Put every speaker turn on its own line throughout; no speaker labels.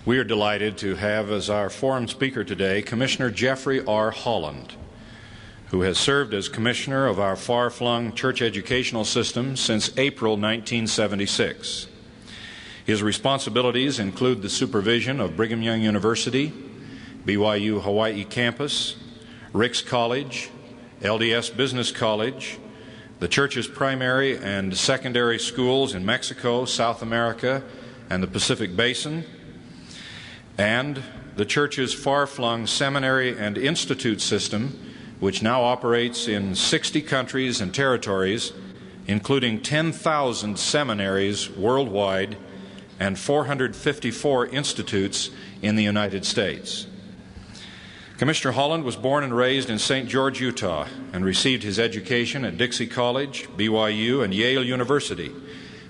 We are delighted to have as our forum speaker today Commissioner Jeffrey R. Holland, who has served as Commissioner of our far-flung church educational system since April 1976. His responsibilities include the supervision of Brigham Young University, BYU Hawaii Campus, Ricks College, LDS Business College, the church's primary and secondary schools in Mexico, South America, and the Pacific Basin, and the church's far-flung seminary and institute system, which now operates in 60 countries and territories, including 10,000 seminaries worldwide and 454 institutes in the United States. Commissioner Holland was born and raised in St. George, Utah, and received his education at Dixie College, BYU, and Yale University,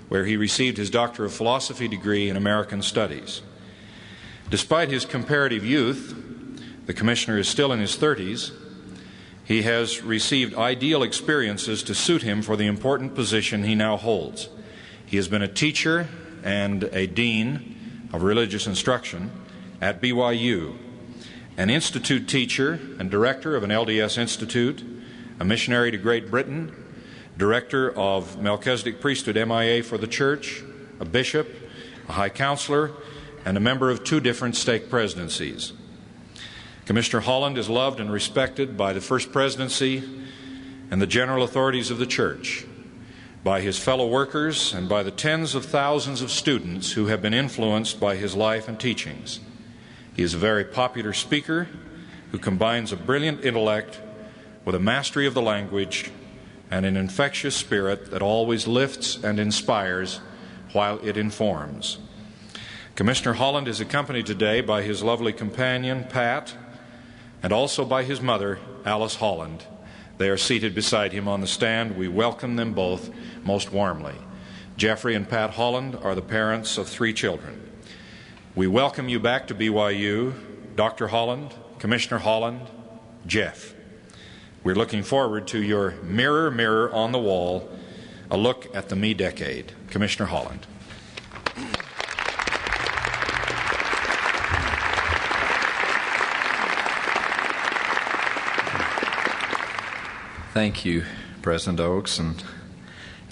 where he received his Doctor of Philosophy degree in American Studies. Despite his comparative youth, the Commissioner is still in his 30s, he has received ideal experiences to suit him for the important position he now holds. He has been a teacher and a dean of religious instruction at BYU, an institute teacher and director of an LDS institute, a missionary to Great Britain, director of Melchizedek Priesthood MIA for the church, a bishop, a high counselor, and a member of 2 different stake presidencies. Commissioner Holland is loved and respected by the First Presidency and the general authorities of the church, by his fellow workers, and by the tens of thousands of students who have been influenced by his life and teachings. He is a very popular speaker who combines a brilliant intellect with a mastery of the language and an infectious spirit that always lifts and inspires while it informs. Commissioner Holland is accompanied today by his lovely companion, Pat, and also by his mother, Alice Holland. They are seated beside him on the stand. We welcome them both most warmly. Jeffrey and Pat Holland are the parents of 3 children. We welcome you back to BYU, Dr. Holland, Commissioner Holland, Jeff. We're looking forward to your Mirror, Mirror on the Wall, a look at the me decade. Commissioner Holland.
Thank you, President Oaks, and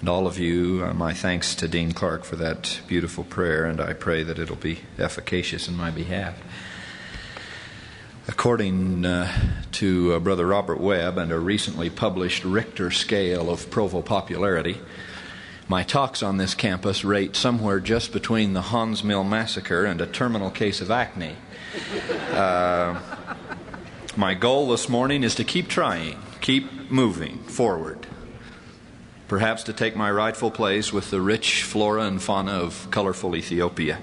all of you. My thanks to Dean Clark for that beautiful prayer, and I pray that it'll be efficacious in my behalf. According to Brother Robert Webb and a recently published Richter scale of Provo popularity, my talks on this campus rate somewhere just between the Hans Mill massacre and a terminal case of acne. My goal this morning is to keep trying, keep moving forward, perhaps to take my rightful place with the rich flora and fauna of colorful Ethiopia.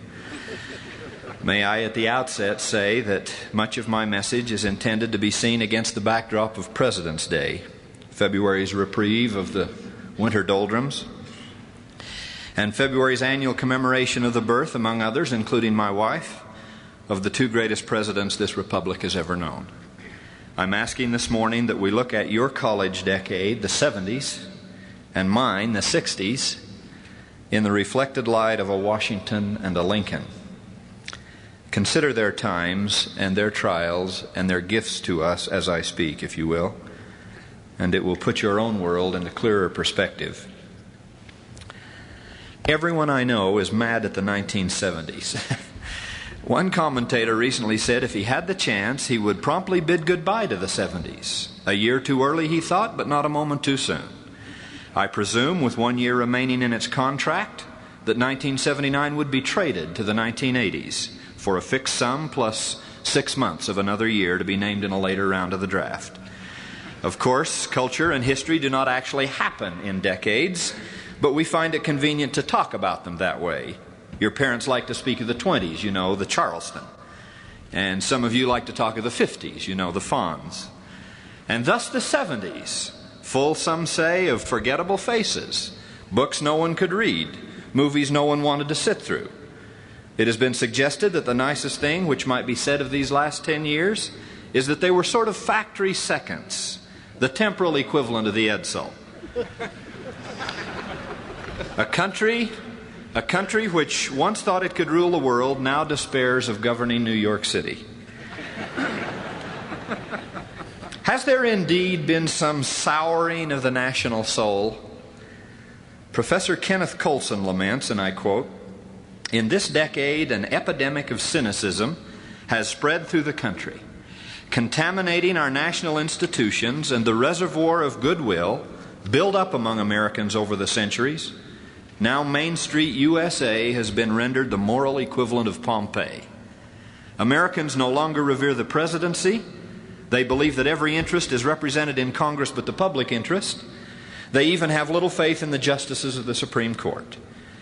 May I at the outset say that much of my message is intended to be seen against the backdrop of President's Day, February's reprieve of the winter doldrums, and February's annual commemoration of the birth, among others, including my wife, of the 2 greatest presidents this republic has ever known. I'm asking this morning that we look at your college decade, the 70s, and mine, the 60s, in the reflected light of a Washington and a Lincoln. Consider their times and their trials and their gifts to us as I speak, if you will, and it will put your own world into clearer perspective. Everyone I know is mad at the 1970s. One commentator recently said if he had the chance, he would promptly bid goodbye to the 70s. A year too early, he thought, but not a moment too soon. I presume, with 1 year remaining in its contract, that 1979 would be traded to the 1980s for a fixed sum plus 6 months of another year to be named in a later round of the draft. Of course, culture and history do not actually happen in decades, but we find it convenient to talk about them that way. Your parents like to speak of the 20s, you know, the Charleston. And some of you like to talk of the 50s, you know, the Fonz. And thus the 70s, full, some say, of forgettable faces, books no one could read, movies no one wanted to sit through. It has been suggested that the nicest thing which might be said of these last 10 years is that they were sort of factory seconds, the temporal equivalent of the Edsel. A country A country which once thought it could rule the world now despairs of governing New York City. Has there indeed been some souring of the national soul? Professor Kenneth Colson laments, and I quote, "In this decade, an epidemic of cynicism has spread through the country, contaminating our national institutions and the reservoir of goodwill built up among Americans over the centuries. Now Main Street, USA has been rendered the moral equivalent of Pompeii. Americans no longer revere the presidency. They believe that every interest is represented in Congress but the public interest. They even have little faith in the justices of the Supreme Court.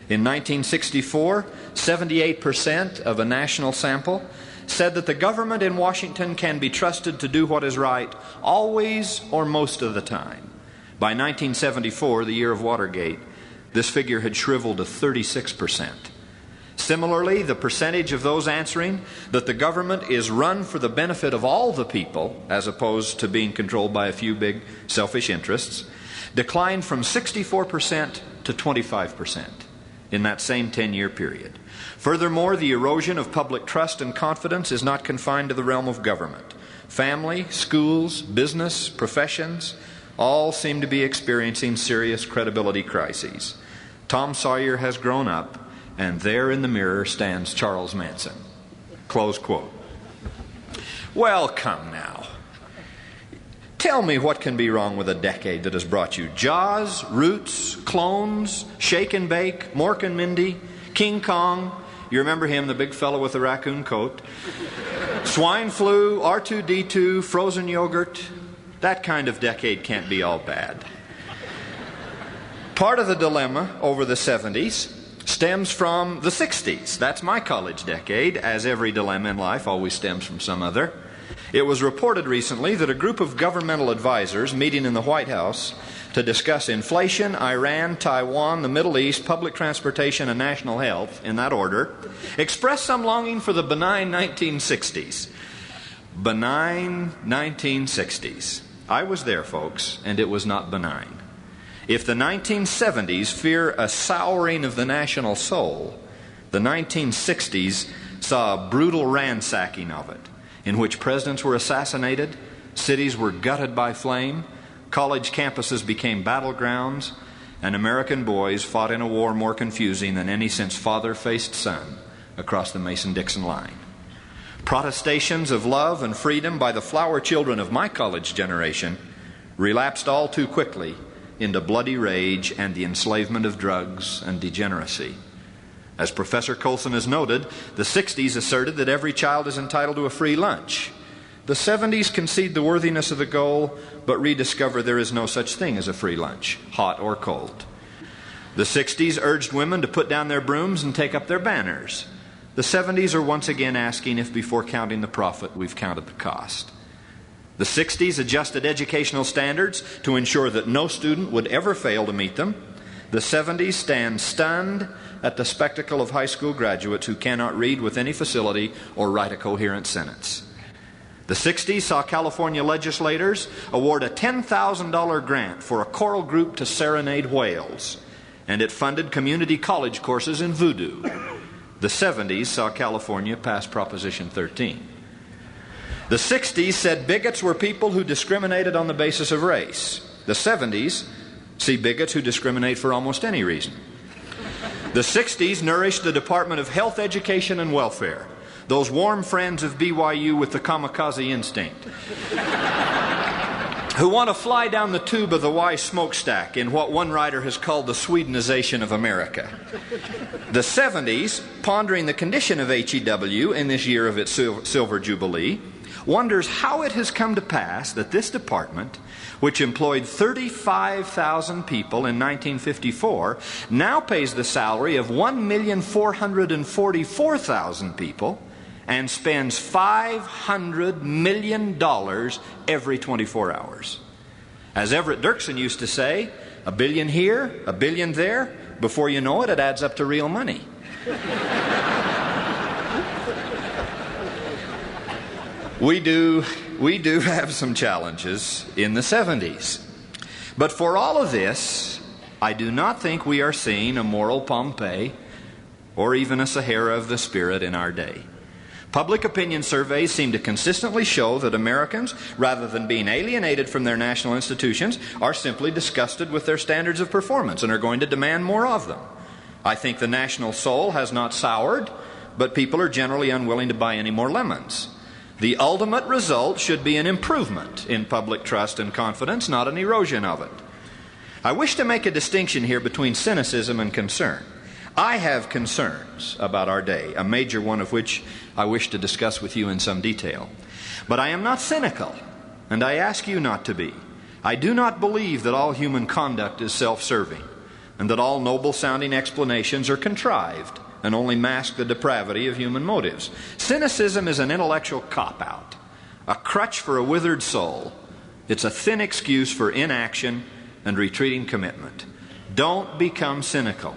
In 1964, 78% of a national sample said that the government in Washington can be trusted to do what is right always or most of the time. By 1974, the year of Watergate, this figure had shriveled to 36%. Similarly, the percentage of those answering that the government is run for the benefit of all the people, as opposed to being controlled by a few big selfish interests, declined from 64% to 25% in that same 10-year period. Furthermore, the erosion of public trust and confidence is not confined to the realm of government. Family, schools, business, professions, all seem to be experiencing serious credibility crises. Tom Sawyer has grown up, and there in the mirror stands Charles Manson." Close quote. Well, come now. Tell me what can be wrong with a decade that has brought you Jaws, Roots, Clones, Shake and Bake, Mork and Mindy, King Kong. You remember him, the big fellow with the raccoon coat. Swine flu, R2-D2, frozen yogurt. That kind of decade can't be all bad. Part of the dilemma over the 70s stems from the 60s. That's my college decade, as every dilemma in life always stems from some other. It was reported recently that a group of governmental advisors meeting in the White House to discuss inflation, Iran, Taiwan, the Middle East, public transportation, and national health, in that order, expressed some longing for the benign 1960s. Benign 1960s. I was there, folks, and it was not benign. If the 1970s fear a souring of the national soul, the 1960s saw a brutal ransacking of it, in which presidents were assassinated, cities were gutted by flame, college campuses became battlegrounds, and American boys fought in a war more confusing than any since father faced son across the Mason-Dixon line. Protestations of love and freedom by the flower children of my college generation relapsed all too quickly into bloody rage and the enslavement of drugs and degeneracy. As Professor Colson has noted, the 60s asserted that every child is entitled to a free lunch. The 70s concede the worthiness of the goal, but rediscover there is no such thing as a free lunch, hot or cold. The 60s urged women to put down their brooms and take up their banners. The 70s are once again asking if before counting the profit, we've counted the cost. The 60s adjusted educational standards to ensure that no student would ever fail to meet them. The 70s stand stunned at the spectacle of high school graduates who cannot read with any facility or write a coherent sentence. The 60s saw California legislators award a $10,000 grant for a choral group to serenade whales, and it funded community college courses in voodoo. The 70s saw California pass Proposition 13. The 60s said bigots were people who discriminated on the basis of race. The 70s see bigots who discriminate for almost any reason. The 60s nourished the Department of Health, Education, and Welfare, those warm friends of BYU with the kamikaze instinct, who want to fly down the tube of the Y smokestack in what one writer has called the Swedenization of America. The 70s, pondering the condition of HEW in this year of its silver jubilee, wonders how it has come to pass that this department, which employed 35,000 people in 1954, now pays the salary of 1,444,000 people and spends $500 million every 24 hours. As Everett Dirksen used to say, a billion here, a billion there, before you know it, it adds up to real money. We do have some challenges in the 70s. But for all of this, I do not think we are seeing a moral Pompeii or even a Sahara of the Spirit in our day. Public opinion surveys seem to consistently show that Americans, rather than being alienated from their national institutions, are simply disgusted with their standards of performance and are going to demand more of them. I think the national soul has not soured, but people are generally unwilling to buy any more lemons. The ultimate result should be an improvement in public trust and confidence, not an erosion of it. I wish to make a distinction here between cynicism and concern. I have concerns about our day, a major one of which I wish to discuss with you in some detail. But I am not cynical, and I ask you not to be. I do not believe that all human conduct is self-serving, and that all noble-sounding explanations are contrived and only mask the depravity of human motives. Cynicism is an intellectual cop-out, a crutch for a withered soul. It's a thin excuse for inaction and retreating commitment. Don't become cynical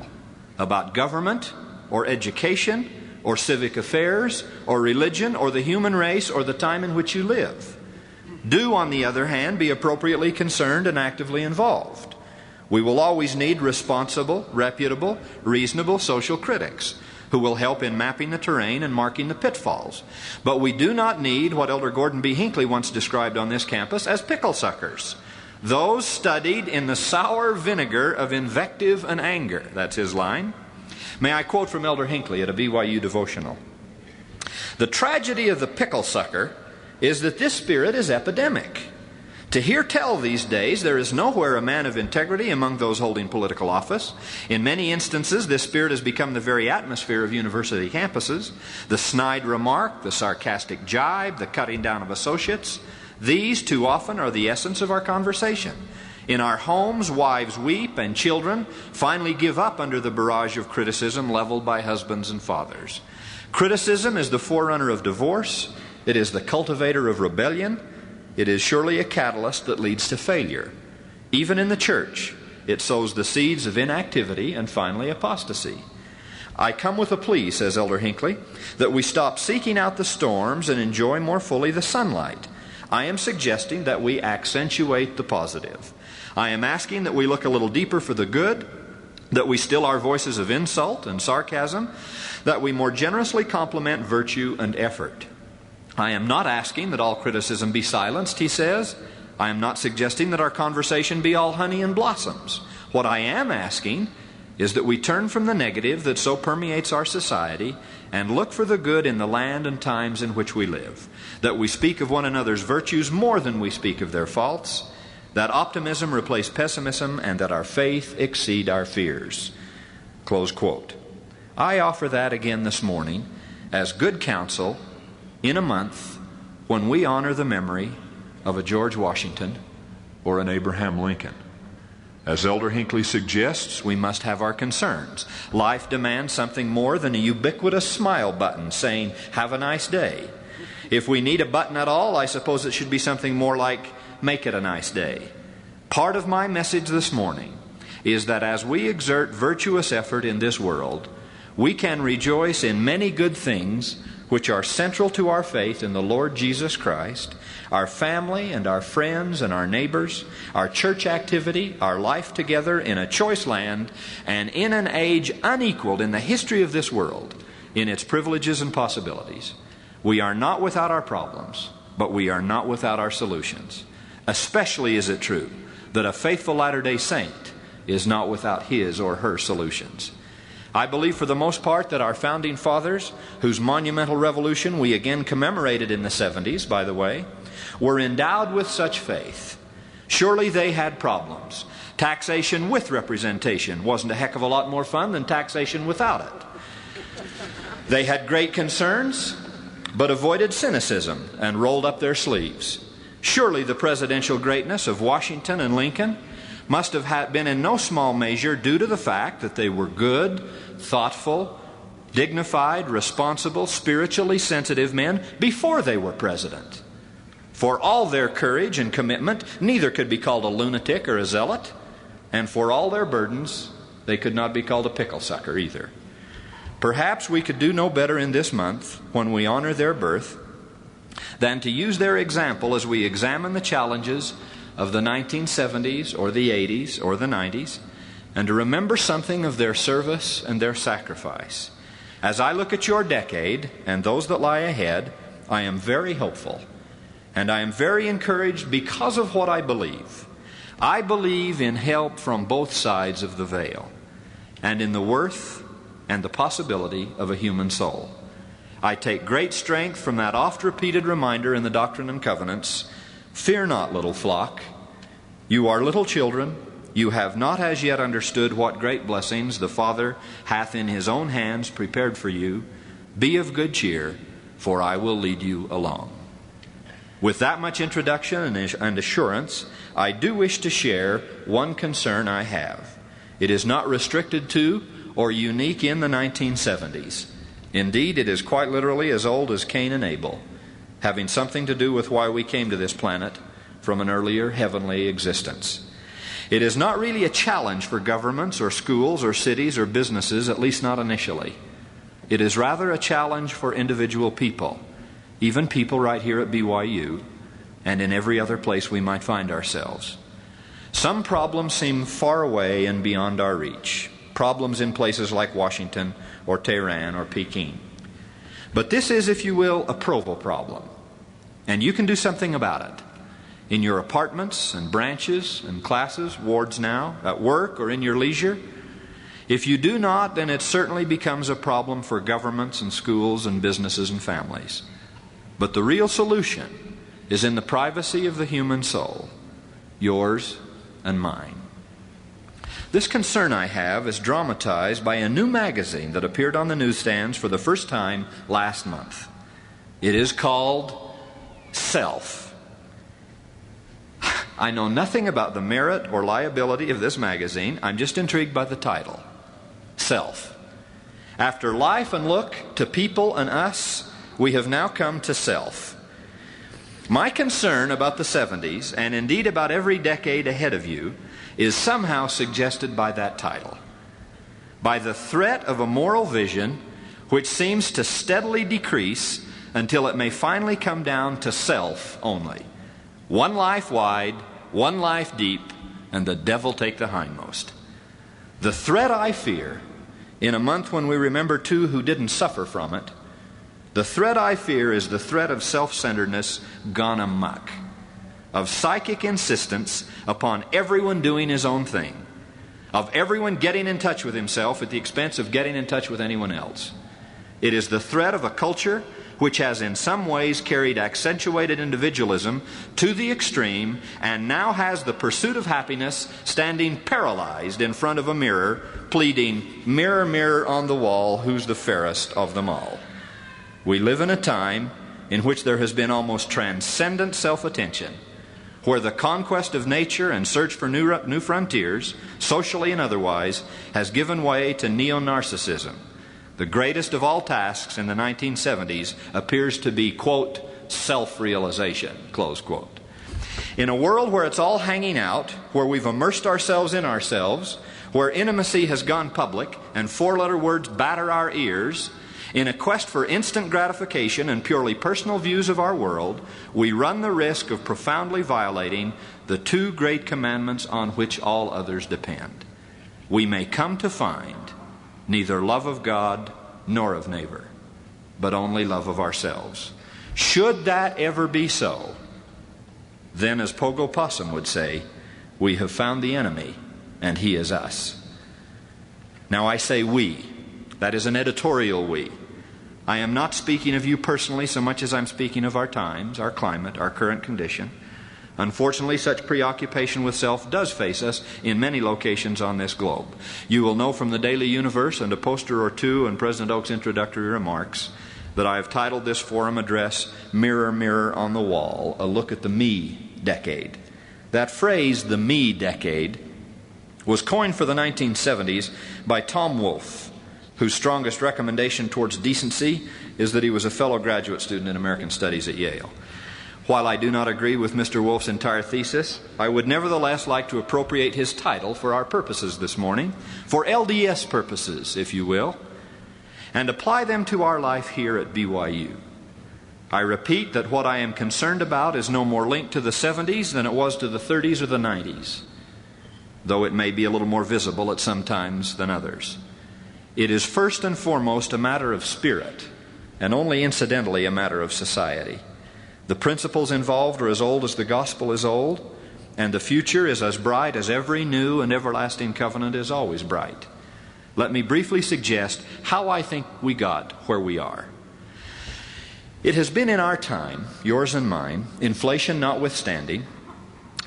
about government or education or civic affairs or religion or the human race or the time in which you live. Do, on the other hand, be appropriately concerned and actively involved. We will always need responsible, reputable, reasonable social critics who will help in mapping the terrain and marking the pitfalls. But we do not need what Elder Gordon B. Hinckley once described on this campus as pickle suckers. Those studied in the sour vinegar of invective and anger. That's his line. May I quote from Elder Hinckley at a BYU devotional? The tragedy of the pickle sucker is that this spirit is epidemic. To hear tell these days, there is nowhere a man of integrity among those holding political office. In many instances, this spirit has become the very atmosphere of university campuses. The snide remark, the sarcastic jibe, the cutting down of associates, these too often are the essence of our conversation. In our homes, wives weep and children finally give up under the barrage of criticism leveled by husbands and fathers. Criticism is the forerunner of divorce. It is the cultivator of rebellion. It is surely a catalyst that leads to failure. Even in the church, it sows the seeds of inactivity and finally apostasy. I come with a plea, says Elder Hinckley, that we stop seeking out the storms and enjoy more fully the sunlight. I am suggesting that we accentuate the positive. I am asking that we look a little deeper for the good, that we still our voices of insult and sarcasm, that we more generously compliment virtue and effort. I am not asking that all criticism be silenced, he says. I am not suggesting that our conversation be all honey and blossoms. What I am asking is that we turn from the negative that so permeates our society and look for the good in the land and times in which we live. That we speak of one another's virtues more than we speak of their faults. That optimism replace pessimism and that our faith exceed our fears. Close quote. I offer that again this morning as good counsel in a month when we honor the memory of a George Washington or an Abraham Lincoln. As Elder Hinckley suggests, we must have our concerns. Life demands something more than a ubiquitous smile button saying, "Have a nice day." If we need a button at all, I suppose it should be something more like, "Make it a nice day." Part of my message this morning is that as we exert virtuous effort in this world, we can rejoice in many good things which are central to our faith in the Lord Jesus Christ, our family and our friends and our neighbors, our church activity, our life together in a choice land, and in an age unequaled in the history of this world in its privileges and possibilities. We are not without our problems, but we are not without our solutions. Especially is it true that a faithful Latter-day Saint is not without his or her solutions. I believe for the most part that our founding fathers, whose monumental revolution we again commemorated in the 70s, by the way, were endowed with such faith. Surely they had problems. Taxation with representation wasn't a heck of a lot more fun than taxation without it. They had great concerns, but avoided cynicism and rolled up their sleeves. Surely the presidential greatness of Washington and Lincoln must have been in no small measure due to the fact that they were good, thoughtful, dignified, responsible, spiritually sensitive men before they were president. For all their courage and commitment, neither could be called a lunatic or a zealot, and for all their burdens, they could not be called a pickle sucker either. Perhaps we could do no better in this month, when we honor their birth, than to use their example as we examine the challenges of the 1970s or the 80s or the 90s, and to remember something of their service and their sacrifice. As I look at your decade and those that lie ahead, I am very hopeful. And I am very encouraged because of what I believe. I believe in help from both sides of the veil, and in the worth and the possibility of a human soul. I take great strength from that oft-repeated reminder in the Doctrine and Covenants, "Fear not, little flock. You are little children. You have not as yet understood what great blessings the Father hath in His own hands prepared for you. Be of good cheer, for I will lead you along." With that much introduction and assurance, I do wish to share one concern I have. It is not restricted to or unique in the 1970s. Indeed, it is quite literally as old as Cain and Abel, having something to do with why we came to this planet from an earlier heavenly existence. It is not really a challenge for governments or schools or cities or businesses, at least not initially. It is rather a challenge for individual people, even people right here at BYU and in every other place we might find ourselves. Some problems seem far away and beyond our reach. Problems in places like Washington or Tehran or Peking. But this is, if you will, a Provo problem. And you can do something about it. In your apartments and branches and classes, wards now, at work or in your leisure. If you do not, then it certainly becomes a problem for governments and schools and businesses and families. But the real solution is in the privacy of the human soul, yours and mine. This concern I have is dramatized by a new magazine that appeared on the newsstands for the first time last month. It is called Self. I know nothing about the merit or liability of this magazine. I'm just intrigued by the title. Self. After life and look to people and us, we have now come to self. My concern about the 70s, and indeed about every decade ahead of you, is somehow suggested by that title. By the threat of a moral vision which seems to steadily decrease until it may finally come down to self only. One life wide, one life deep, and the devil take the hindmost. The threat I fear, in a month when we remember two who didn't suffer from it, the threat I fear is the threat of self-centeredness gone amok, of psychic insistence upon everyone doing his own thing, of everyone getting in touch with himself at the expense of getting in touch with anyone else. It is the threat of a culture which has in some ways carried accentuated individualism to the extreme and now has the pursuit of happiness standing paralyzed in front of a mirror, pleading, "Mirror, mirror on the wall, who's the fairest of them all?" We live in a time in which there has been almost transcendent self-attention, where the conquest of nature and search for new frontiers, socially and otherwise, has given way to neo-narcissism. The greatest of all tasks in the 1970s appears to be, quote, self-realization, close quote. In a world where it's all hanging out, where we've immersed ourselves in ourselves, where intimacy has gone public and four-letter words batter our ears, in a quest for instant gratification and purely personal views of our world, we run the risk of profoundly violating the two great commandments on which all others depend. We may come to find neither love of God nor of neighbor, but only love of ourselves. Should that ever be so, then, as Pogo Possum would say, we have found the enemy and he is us. Now I say we. That is an editorial we. I am not speaking of you personally so much as I'm speaking of our times, our climate, our current condition. Unfortunately, such preoccupation with self does face us in many locations on this globe. You will know from the Daily Universe and a poster or two in President Oak's introductory remarks that I have titled this forum address, "Mirror, Mirror on the Wall, a Look at the Me Decade." That phrase, the me decade, was coined for the 1970s by Tom Wolfe, whose strongest recommendation towards decency is that he was a fellow graduate student in American Studies at Yale. While I do not agree with Mr. Wolfe's entire thesis, I would nevertheless like to appropriate his title for our purposes this morning, for LDS purposes, if you will, and apply them to our life here at BYU. I repeat that what I am concerned about is no more linked to the 70s than it was to the 30s or the 90s, though it may be a little more visible at some times than others. It is first and foremost a matter of spirit, and only incidentally a matter of society. The principles involved are as old as the gospel is old, and the future is as bright as every new and everlasting covenant is always bright. Let me briefly suggest how I think we got where we are. It has been in our time, yours and mine, inflation notwithstanding,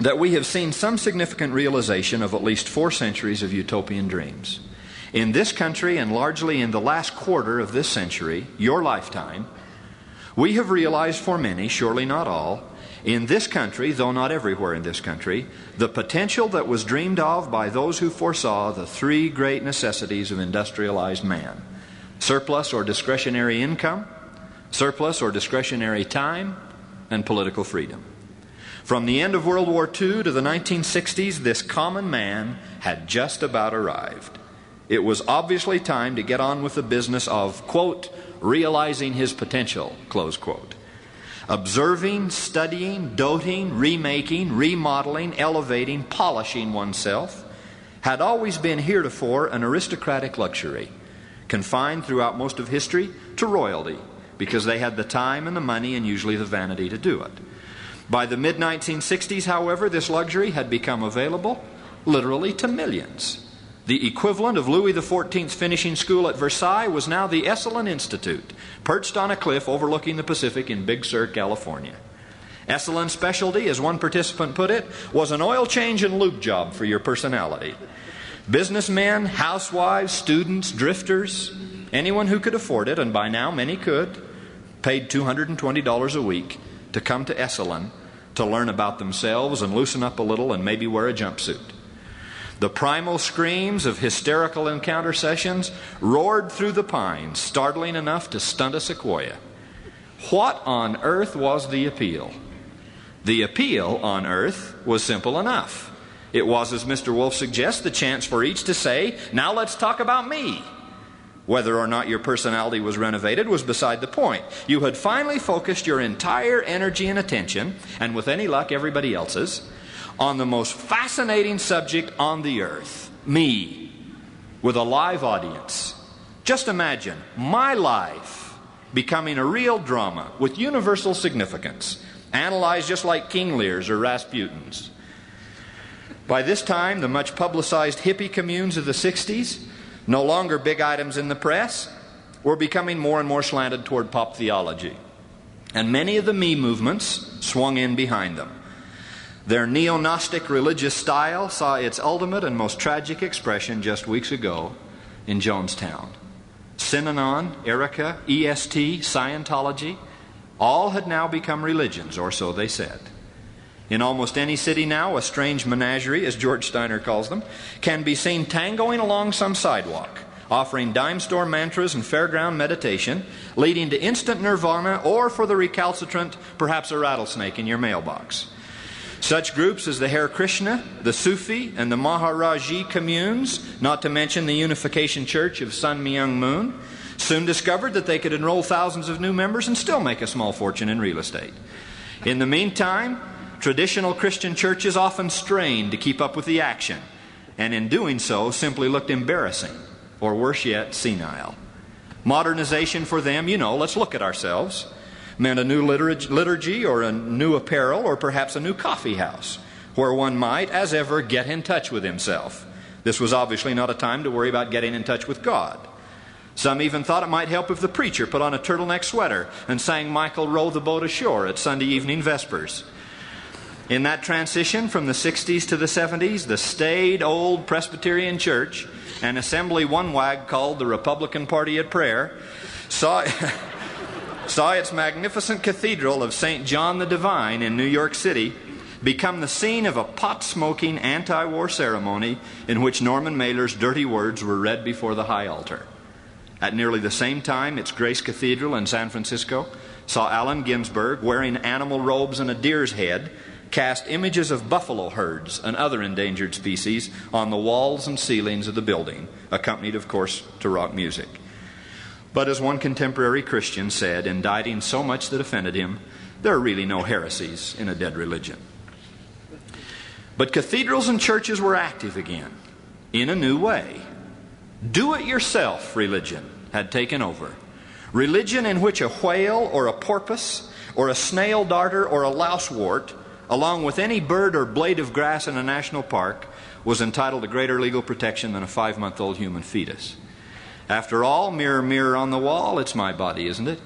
that we have seen some significant realization of at least 4 centuries of utopian dreams. In this country, and largely in the last quarter of this century, your lifetime, we have realized for many, surely not all, in this country, though not everywhere in this country, the potential that was dreamed of by those who foresaw the 3 great necessities of industrialized man: surplus or discretionary income, surplus or discretionary time, and political freedom. From the end of World War II to the 1960s, this common man had just about arrived. It was obviously time to get on with the business of, quote, realizing his potential, close quote. Observing, studying, doting, remaking, remodeling, elevating, polishing oneself had always been heretofore an aristocratic luxury, confined throughout most of history to royalty, because they had the time and the money and usually the vanity to do it. By the mid-1960s, however, this luxury had become available literally to millions. The equivalent of Louis XIV's finishing school at Versailles was now the Esalen Institute, perched on a cliff overlooking the Pacific in Big Sur, California. Esalen's specialty, as one participant put it, was an oil change and lube job for your personality. Businessmen, housewives, students, drifters, anyone who could afford it, and by now many could, paid $220 a week to come to Esalen to learn about themselves and loosen up a little and maybe wear a jumpsuit. The primal screams of hysterical encounter sessions roared through the pines, startling enough to stunt a sequoia. What on earth was the appeal? The appeal on earth was simple enough. It was, as Mr. Wolfe suggests, the chance for each to say, now let's talk about me. Whether or not your personality was renovated was beside the point. You had finally focused your entire energy and attention, and with any luck everybody else's, on the most fascinating subject on the earth, me, with a live audience. Just imagine my life becoming a real drama with universal significance, analyzed just like King Lear's or Rasputin's. By this time, the much publicized hippie communes of the 60s, no longer big items in the press, were becoming more and more slanted toward pop theology. And many of the me movements swung in behind them. Their neo-Gnostic religious style saw its ultimate and most tragic expression just weeks ago in Jonestown. Synanon, Erica, EST, Scientology, all had now become religions, or so they said. In almost any city now, a strange menagerie, as George Steiner calls them, can be seen tangoing along some sidewalk, offering dime store mantras and fairground meditation, leading to instant nirvana, or for the recalcitrant, perhaps a rattlesnake in your mailbox. Such groups as the Hare Krishna, the Sufi, and the Maharaji communes, not to mention the Unification Church of Sun Myung Moon, soon discovered that they could enroll thousands of new members and still make a small fortune in real estate. In the meantime, traditional Christian churches often strained to keep up with the action, and in doing so simply looked embarrassing, or worse yet, senile. Modernization for them, let's look at ourselves, meant a new liturgy or a new apparel or perhaps a new coffee house where one might, as ever, get in touch with himself. This was obviously not a time to worry about getting in touch with God. Some even thought it might help if the preacher put on a turtleneck sweater and sang Michael Row the Boat Ashore at Sunday evening vespers. In that transition from the 60s to the 70s, the staid old Presbyterian Church, an assembly one wag called the Republican Party at Prayer, saw its magnificent cathedral of St. John the Divine in New York City become the scene of a pot-smoking anti-war ceremony in which Norman Mailer's dirty words were read before the high altar. At nearly the same time, its Grace Cathedral in San Francisco saw Allen Ginsberg, wearing animal robes and a deer's head, cast images of buffalo herds and other endangered species on the walls and ceilings of the building, accompanied, of course, to rock music. But as one contemporary Christian said, indicting so much that offended him, there are really no heresies in a dead religion. But cathedrals and churches were active again, in a new way. Do-it-yourself religion had taken over. Religion in which a whale or a porpoise or a snail darter or a lousewort, along with any bird or blade of grass in a national park, was entitled to greater legal protection than a 5-month-old human fetus. After all, mirror, mirror on the wall, it's my body, isn't it?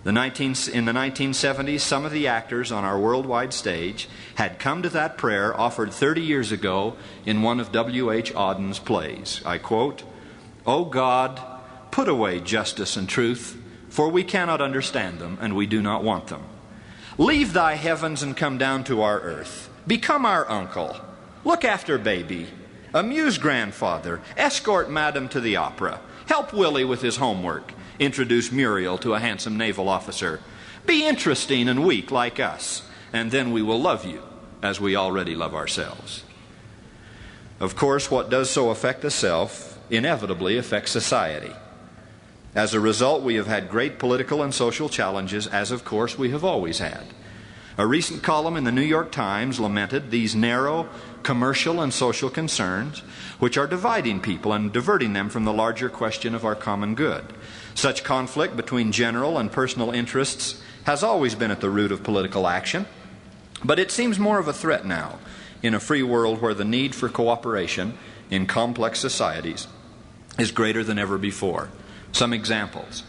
In the 1970s, some of the actors on our worldwide stage had come to that prayer offered 30 years ago in one of W.H. Auden's plays. I quote, "O God, put away justice and truth, for we cannot understand them, and we do not want them. Leave thy heavens and come down to our earth. Become our uncle. Look after baby. Amuse grandfather. Escort madam to the opera. Help Willie with his homework. Introduce Muriel to a handsome naval officer. Be interesting and weak like us, and then we will love you as we already love ourselves." Of course, what does so affect the self inevitably affects society. As a result, we have had great political and social challenges, as of course we have always had. A recent column in the New York Times lamented these narrow commercial and social concerns which are dividing people and diverting them from the larger question of our common good. Such conflict between general and personal interests has always been at the root of political action, but it seems more of a threat now in a free world where the need for cooperation in complex societies is greater than ever before. Some examples.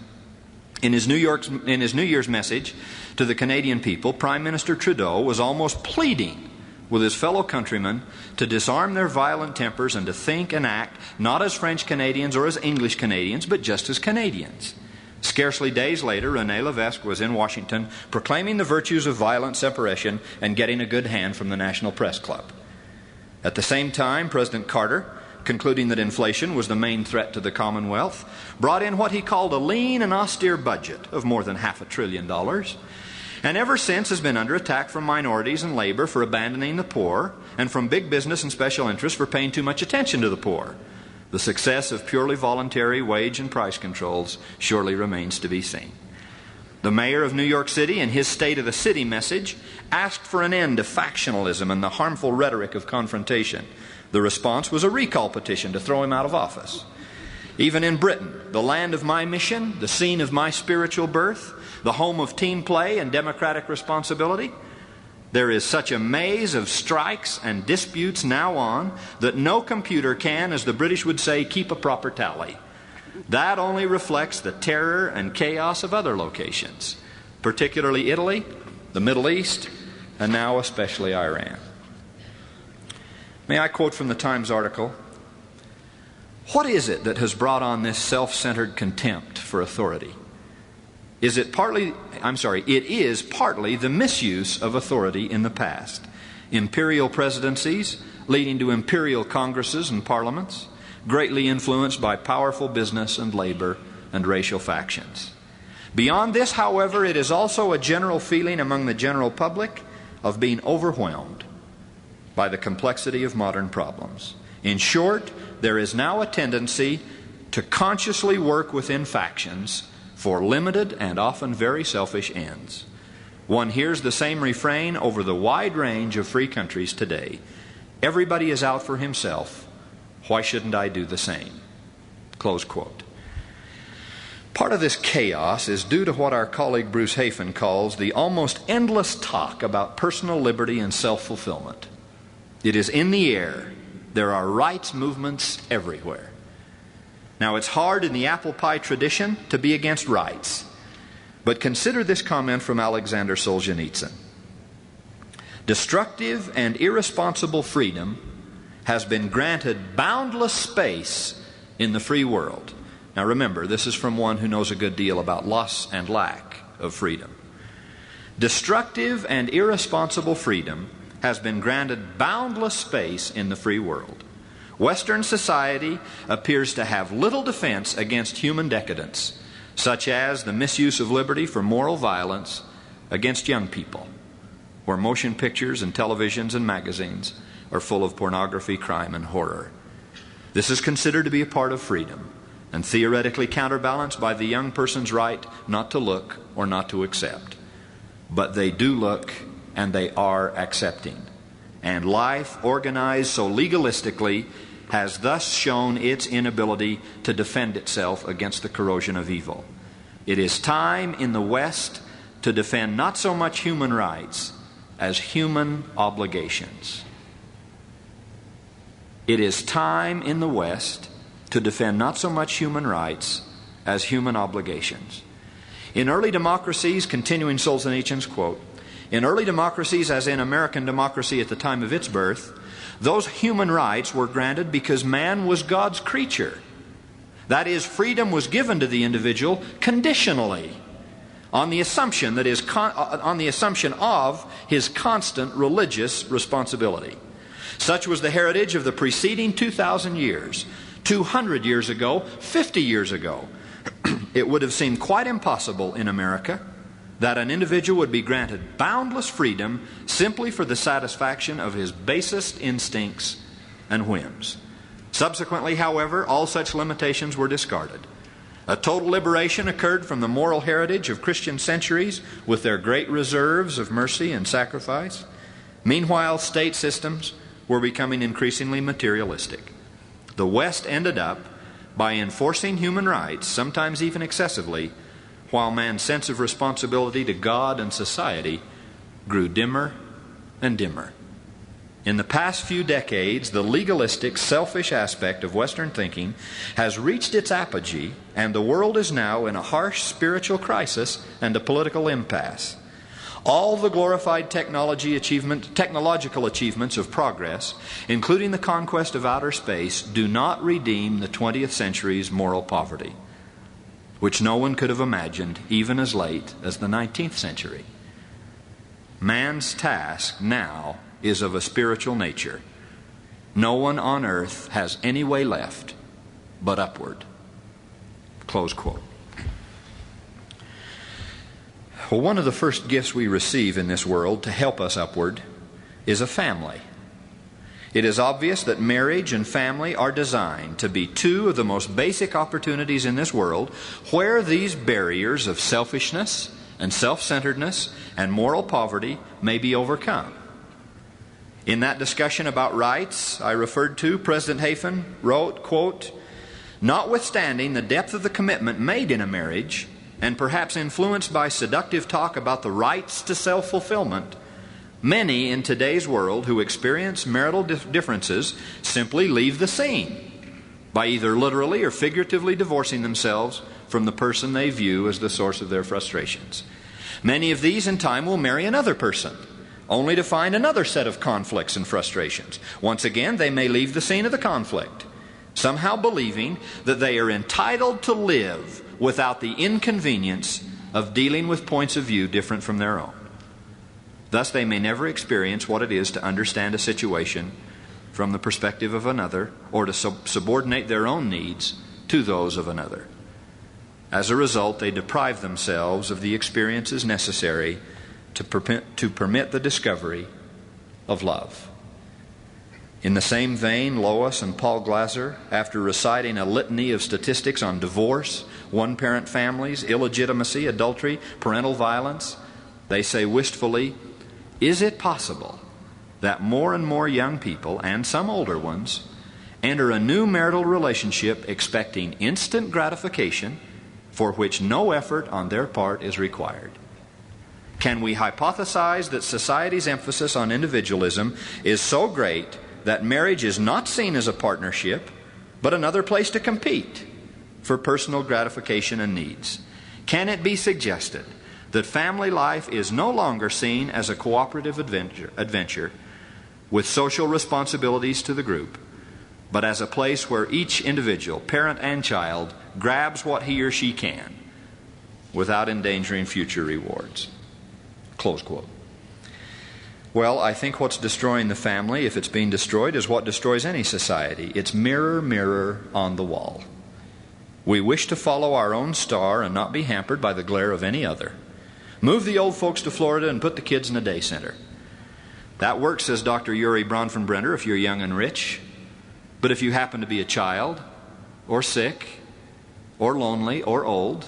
In his New Year's message to the Canadian people, Prime Minister Trudeau was almost pleading with his fellow countrymen to disarm their violent tempers and to think and act not as French Canadians or as English Canadians, but just as Canadians. Scarcely days later, René Lévesque was in Washington proclaiming the virtues of violent separation and getting a good hand from the National Press Club. At the same time, President Carter, concluding that inflation was the main threat to the Commonwealth, brought in what he called a lean and austere budget of more than $500 billion, and ever since has been under attack from minorities and labor for abandoning the poor, and from big business and special interests for paying too much attention to the poor. The success of purely voluntary wage and price controls surely remains to be seen. The mayor of New York City, in his State of the City message, asked for an end to factionalism and the harmful rhetoric of confrontation. The response was a recall petition to throw him out of office. Even in Britain, the land of my mission, the scene of my spiritual birth, the home of team play and democratic responsibility, there is such a maze of strikes and disputes now on that no computer can, as the British would say, keep a proper tally. That only reflects the terror and chaos of other locations, particularly Italy, the Middle East, and now especially Iran. May I quote from the Times article? What is it that has brought on this self-centered contempt for authority? It is partly the misuse of authority in the past. Imperial presidencies leading to imperial congresses and parliaments, greatly influenced by powerful business and labor and racial factions. Beyond this, however, it is also a general feeling among the general public of being overwhelmed by the complexity of modern problems. In short, there is now a tendency to consciously work within factions for limited and often very selfish ends. One hears the same refrain over the wide range of free countries today. Everybody is out for himself. Why shouldn't I do the same? Close quote. Part of this chaos is due to what our colleague Bruce Hafen calls the almost endless talk about personal liberty and self-fulfillment. It is in the air. There are rights movements everywhere. Now, it's hard in the apple pie tradition to be against rights. But consider this comment from Alexander Solzhenitsyn. Destructive and irresponsible freedom has been granted boundless space in the free world. Now remember, this is from one who knows a good deal about loss and lack of freedom. Destructive and irresponsible freedom has been granted boundless space in the free world. Western society appears to have little defense against human decadence, such as the misuse of liberty for moral violence against young people, where motion pictures and televisions and magazines are full of pornography, crime, and horror. This is considered to be a part of freedom, and theoretically counterbalanced by the young person's right not to look or not to accept. But they do look, and they are accepting. And life, organized so legalistically, has thus shown its inability to defend itself against the corrosion of evil. It is time in the West to defend not so much human rights as human obligations. It is time in the West to defend not so much human rights as human obligations. In early democracies, continuing Solzhenitsyn's quote, in early democracies, as in American democracy at the time of its birth, those human rights were granted because man was God's creature. That is, freedom was given to the individual conditionally, on the assumption of his constant religious responsibility. Such was the heritage of the preceding 2,000 years. 200 years ago, 50 years ago, it would have seemed quite impossible in America that an individual would be granted boundless freedom simply for the satisfaction of his basest instincts and whims. Subsequently, however, all such limitations were discarded. A total liberation occurred from the moral heritage of Christian centuries with their great reserves of mercy and sacrifice. Meanwhile, state systems were becoming increasingly materialistic. The West ended up by enforcing human rights, sometimes even excessively, while man's sense of responsibility to God and society grew dimmer and dimmer. In the past few decades, the legalistic, selfish aspect of Western thinking has reached its apogee, and the world is now in a harsh spiritual crisis and a political impasse. All the glorified technological achievements of progress, including the conquest of outer space, do not redeem the 20th century's moral poverty, which no one could have imagined even as late as the 19th century. Man's task now is of a spiritual nature. No one on earth has any way left but upward. Close quote. Well, one of the first gifts we receive in this world to help us upward is a family. It is obvious that marriage and family are designed to be two of the most basic opportunities in this world where these barriers of selfishness and self-centeredness and moral poverty may be overcome. In that discussion about rights I referred to, President Hafen wrote, quote, "Notwithstanding the depth of the commitment made in a marriage, and perhaps influenced by seductive talk about the rights to self-fulfillment, many in today's world who experience marital differences simply leave the scene by either literally or figuratively divorcing themselves from the person they view as the source of their frustrations. Many of these in time will marry another person, only to find another set of conflicts and frustrations. Once again, they may leave the scene of the conflict, somehow believing that they are entitled to live without the inconvenience of dealing with points of view different from their own. Thus, they may never experience what it is to understand a situation from the perspective of another, or to subordinate their own needs to those of another. As a result, they deprive themselves of the experiences necessary to permit the discovery of love." In the same vein, Lois and Paul Glasser, after reciting a litany of statistics on divorce, one-parent families, illegitimacy, adultery, parental violence, they say wistfully, "Is it possible that more and more young people, and some older ones, enter a new marital relationship expecting instant gratification for which no effort on their part is required? Can we hypothesize that society's emphasis on individualism is so great that marriage is not seen as a partnership, but another place to compete for personal gratification and needs? Can it be suggested that family life is no longer seen as a cooperative adventure with social responsibilities to the group, but as a place where each individual, parent and child, grabs what he or she can without endangering future rewards?" Close quote. Well, I think what's destroying the family, if it's being destroyed, is what destroys any society. It's mirror, mirror on the wall. We wish to follow our own star and not be hampered by the glare of any other. Move the old folks to Florida and put the kids in a day center. That works, says Dr. Uri Bronfenbrenner, if you're young and rich. But if you happen to be a child, or sick, or lonely, or old,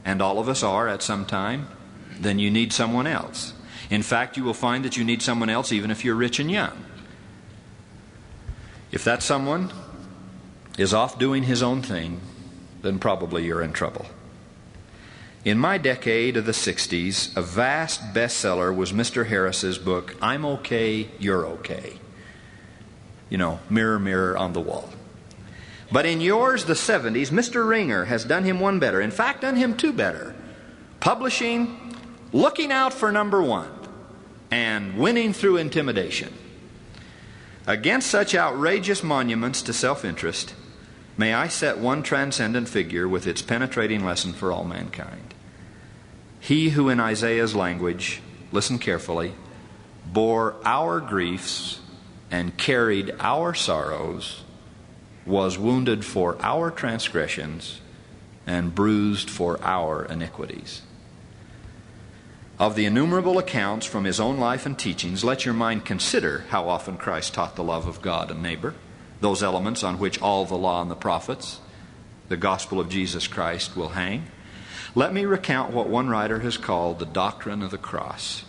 and all of us are at some time, then you need someone else. In fact, you will find that you need someone else even if you're rich and young. If that someone is off doing his own thing, then probably you're in trouble. In my decade of the 60s, a vast bestseller was Mr. Harris's book, I'm Okay, You're Okay. You know, mirror, mirror on the wall. But in yours, the 70s, Mr. Ringer has done him one better. In fact, done him two better. Publishing Looking Out for Number One and Winning Through Intimidation. Against such outrageous monuments to self-interest, may I set one transcendent figure with its penetrating lesson for all mankind. He who in Isaiah's language, listen carefully, bore our griefs and carried our sorrows, was wounded for our transgressions and bruised for our iniquities. Of the innumerable accounts from his own life and teachings, let your mind consider how often Christ taught the love of God and neighbor, those elements on which all the law and the prophets, the gospel of Jesus Christ, will hang. Let me recount what one writer has called the doctrine of the cross.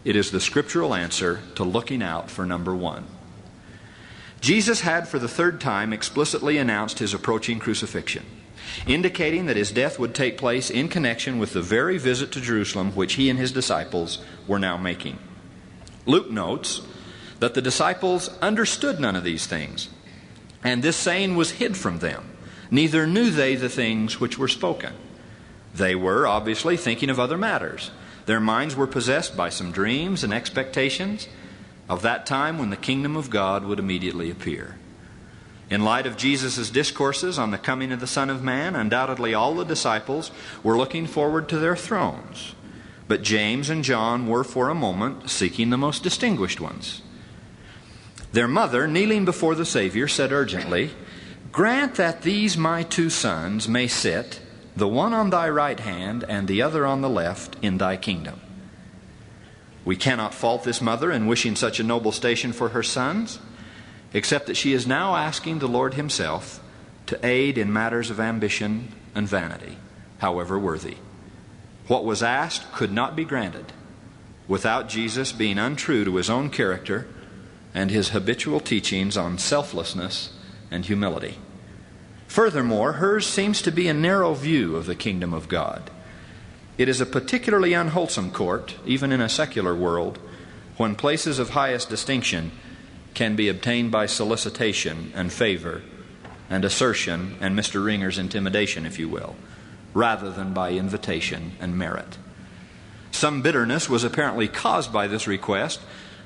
It is the scriptural answer to looking out for number one. Jesus had for the third time explicitly announced his approaching crucifixion, indicating that his death would take place in connection with the very visit to Jerusalem which he and his disciples were now making. Luke notes that the disciples understood none of these things, and this saying was hid from them. Neither knew they the things which were spoken. They were obviously thinking of other matters. Their minds were possessed by some dreams and expectations of that time when the kingdom of God would immediately appear. In light of Jesus' discourses on the coming of the Son of Man, undoubtedly all the disciples were looking forward to their thrones. But James and John were for a moment seeking the most distinguished ones. Their mother, kneeling before the Savior, said urgently, "Grant that these my two sons may sit, the one on thy right hand and the other on the left, in thy kingdom." We cannot fault this mother in wishing such a noble station for her sons, except that she is now asking the Lord himself to aid in matters of ambition and vanity, however worthy. What was asked could not be granted without Jesus being untrue to his own character and his habitual teachings on selflessness and humility. Furthermore, hers seems to be a narrow view of the kingdom of God. It is a particularly unwholesome court, even in a secular world, when places of highest distinction can be obtained by solicitation and favor and assertion and Mr. Ringer's intimidation, if you will, rather than by invitation and merit. Some bitterness was apparently caused by this request,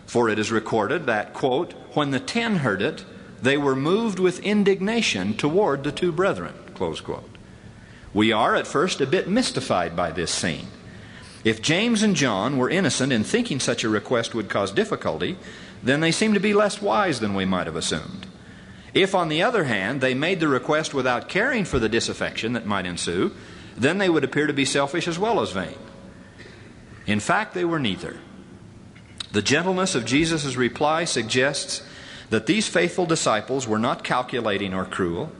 for it is recorded that, quote, "When the 10 heard it, they were moved with indignation toward the two brethren," close quote. We are at first a bit mystified by this scene. If James and John were innocent in thinking such a request would cause difficulty, then they seem to be less wise than we might have assumed. If, on the other hand, they made the request without caring for the disaffection that might ensue, then they would appear to be selfish as well as vain. In fact, they were neither. The gentleness of Jesus' reply suggests that these faithful disciples were not calculating or cruel.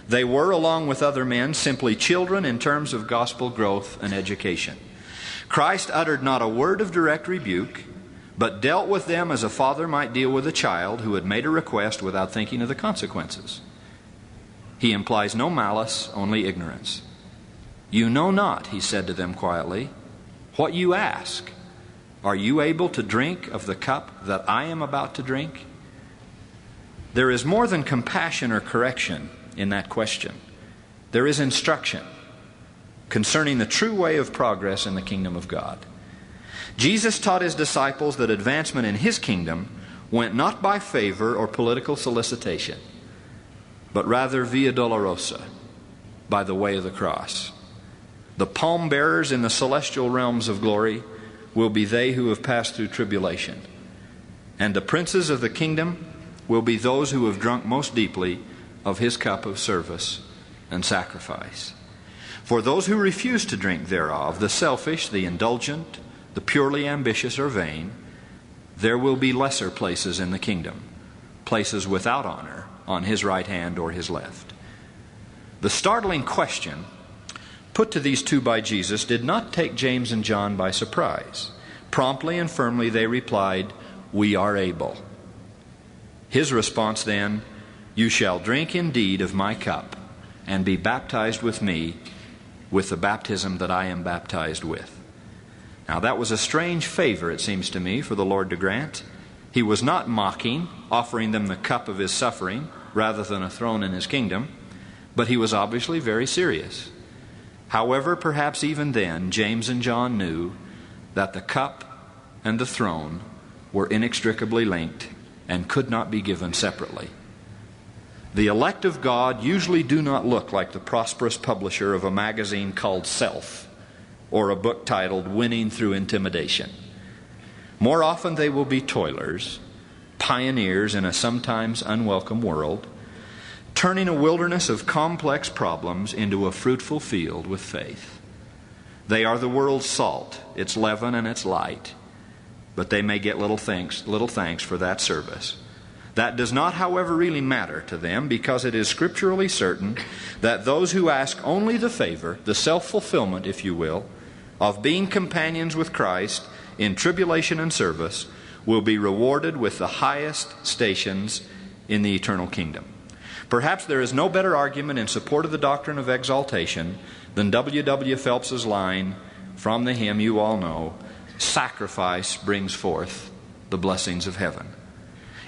They were, along with other men, simply children in terms of gospel growth and education. Christ uttered not a word of direct rebuke, but dealt with them as a father might deal with a child who had made a request without thinking of the consequences. He implies no malice, only ignorance. "You know not," he said to them quietly, "what you ask. Are you able to drink of the cup that I am about to drink?" There is more than compassion or correction in that question. There is instruction concerning the true way of progress in the kingdom of God. Jesus taught his disciples that advancement in his kingdom went not by favor or political solicitation, but rather via dolorosa, by the way of the cross. The palm bearers in the celestial realms of glory will be they who have passed through tribulation, and the princes of the kingdom will be those who have drunk most deeply of his cup of service and sacrifice. For those who refuse to drink thereof, the selfish, the indulgent, the purely ambitious or vain, there will be lesser places in the kingdom, places without honor on his right hand or his left. The startling question put to these two by Jesus did not take James and John by surprise. Promptly and firmly they replied, "We are able." His response then You shall drink indeed of my cup, and be baptized with me with the baptism that I am baptized with." Now that was a strange favor, it seems to me, for the Lord to grant. He was not mocking, offering them the cup of his suffering rather than a throne in his kingdom, but he was obviously very serious. However, perhaps even then, James and John knew that the cup and the throne were inextricably linked and could not be given separately. The elect of God usually do not look like the prosperous publisher of a magazine called Self or a book titled Winning Through Intimidation. More often they will be toilers, pioneers in a sometimes unwelcome world, turning a wilderness of complex problems into a fruitful field with faith. They are the world's salt, its leaven and its light, but they may get little thanks for that service. That does not, however, really matter to them, because it is scripturally certain that those who ask only the favor, the self-fulfillment, if you will, of being companions with Christ in tribulation and service will be rewarded with the highest stations in the eternal kingdom. Perhaps there is no better argument in support of the doctrine of exaltation than W. Phelps's line from the hymn you all know, "Sacrifice brings forth the blessings of heaven."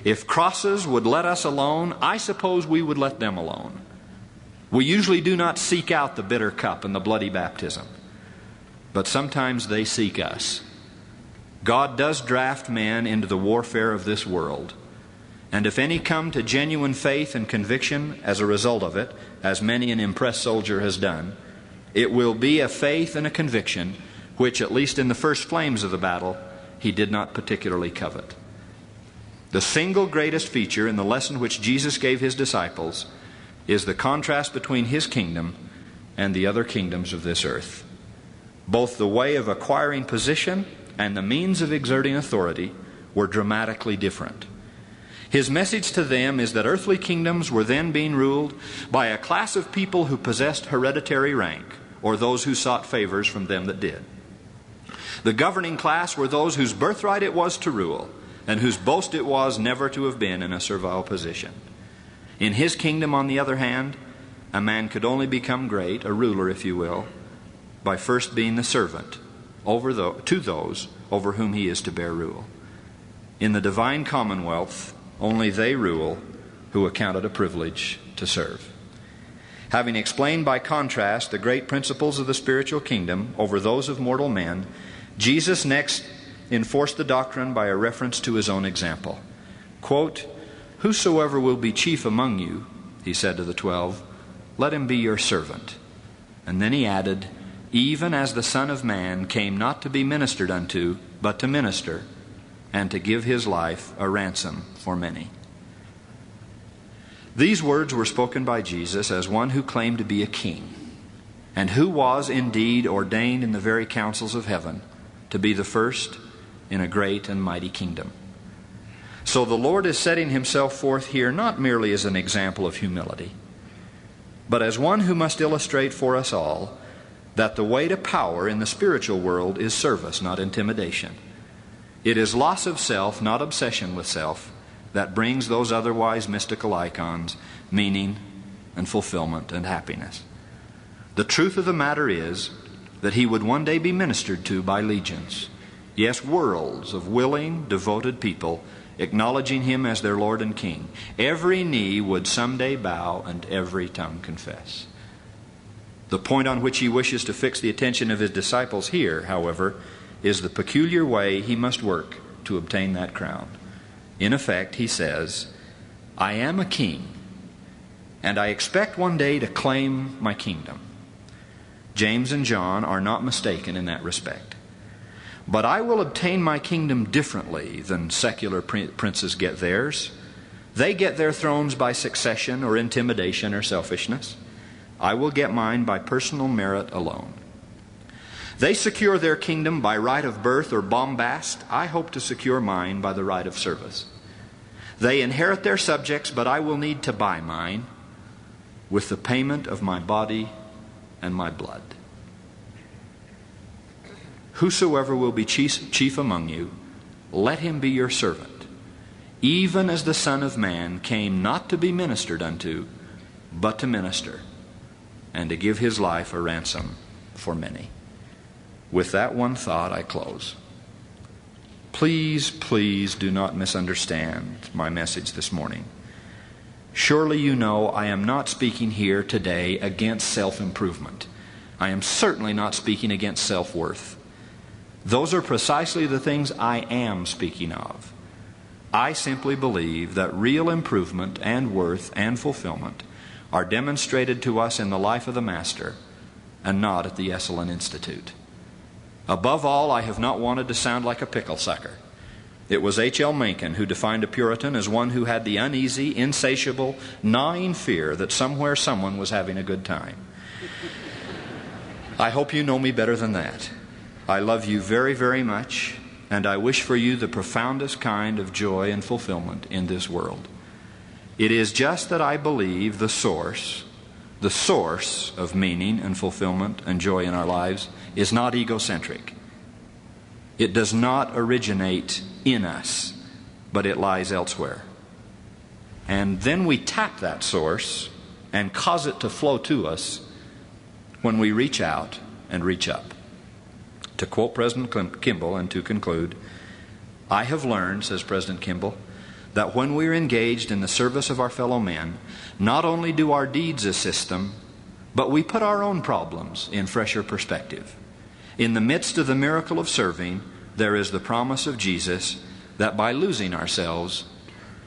If crosses would let us alone, I suppose we would let them alone. We usually do not seek out the bitter cup and the bloody baptism, but sometimes they seek us. God does draft men into the warfare of this world, and if any come to genuine faith and conviction as a result of it, as many an impressed soldier has done, it will be a faith and a conviction which, at least in the first flames of the battle, he did not particularly covet. The single greatest feature in the lesson which Jesus gave his disciples is the contrast between his kingdom and the other kingdoms of this earth. Both the way of acquiring position and the means of exerting authority were dramatically different. His message to them is that earthly kingdoms were then being ruled by a class of people who possessed hereditary rank, or those who sought favors from them that did. The governing class were those whose birthright it was to rule, and whose boast it was never to have been in a servile position. In his kingdom, on the other hand, a man could only become great, a ruler if you will, by first being the servant to those over whom he is to bear rule. In the divine commonwealth, only they rule who account it a privilege to serve. Having explained by contrast the great principles of the spiritual kingdom over those of mortal men, Jesus next enforced the doctrine by a reference to his own example. Quote, "Whosoever will be chief among you," he said to the 12, "let him be your servant." And then he added, "Even as the Son of Man came not to be ministered unto, but to minister, and to give his life a ransom for many." These words were spoken by Jesus as one who claimed to be a king, and who was indeed ordained in the very councils of heaven to be the first in a great and mighty kingdom. So the Lord is setting himself forth here not merely as an example of humility, but as one who must illustrate for us all that the way to power in the spiritual world is service, not intimidation. It is loss of self, not obsession with self, that brings those otherwise mystical icons meaning and fulfillment and happiness. The truth of the matter is that he would one day be ministered to by legions, yes, worlds of willing, devoted people acknowledging him as their Lord and King. Every knee would someday bow and every tongue confess. The point on which he wishes to fix the attention of his disciples here, however, is the peculiar way he must work to obtain that crown. In effect, he says, "I am a king, and I expect one day to claim my kingdom." James and John are not mistaken in that respect. "But I will obtain my kingdom differently than secular princes get theirs. They get their thrones by succession or intimidation or selfishness. I will get mine by personal merit alone. They secure their kingdom by right of birth or bombast. I hope to secure mine by the right of service. They inherit their subjects, but I will need to buy mine with the payment of my body and my blood. Whosoever will be chief among you, let him be your servant. even as the Son of Man came not to be ministered unto, but to minister, and to give his life a ransom for many. With that one thought, I close. Please, please do not misunderstand my message this morning. Surely you know I am not speaking here today against self-improvement. I am certainly not speaking against self-worth. Those are precisely the things I am speaking of. I simply believe that real improvement and worth and fulfillment are demonstrated to us in the life of the Master and not at the Esalen Institute. Above all, I have not wanted to sound like a pickle sucker. It was H.L. Mencken who defined a Puritan as one who had the uneasy, insatiable, gnawing fear that somewhere someone was having a good time. I hope you know me better than that. I love you very, very much, and I wish for you the profoundest kind of joy and fulfillment in this world. It is just that I believe the source of meaning and fulfillment and joy in our lives is not egocentric. It does not originate in us, but it lies elsewhere. And then we tap that source and cause it to flow to us when we reach out and reach up. To quote President Kimball and to conclude, I have learned, says President Kimball, that when we are engaged in the service of our fellow men, not only do our deeds assist them, but we put our own problems in fresher perspective. In the midst of the miracle of serving, there is the promise of Jesus that by losing ourselves,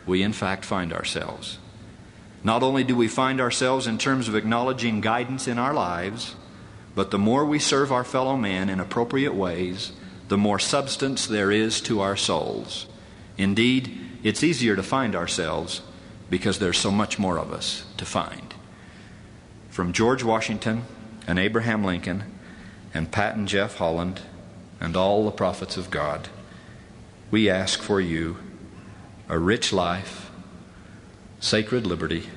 we in fact find ourselves. Not only do we find ourselves in terms of acknowledging guidance in our lives, but the more we serve our fellow man in appropriate ways, the more substance there is to our souls. Indeed, it's easier to find ourselves because there's so much more of us to find. From George Washington and Abraham Lincoln and Pat and Jeff Holland and all the prophets of God, we ask for you a rich life, sacred liberty,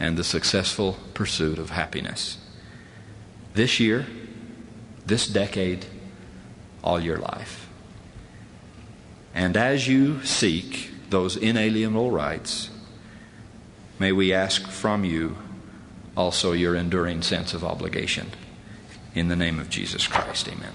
and the successful pursuit of happiness. This year, this decade, all your life. And as you seek those inalienable rights, may we ask from you also your enduring sense of obligation. In the name of Jesus Christ, amen.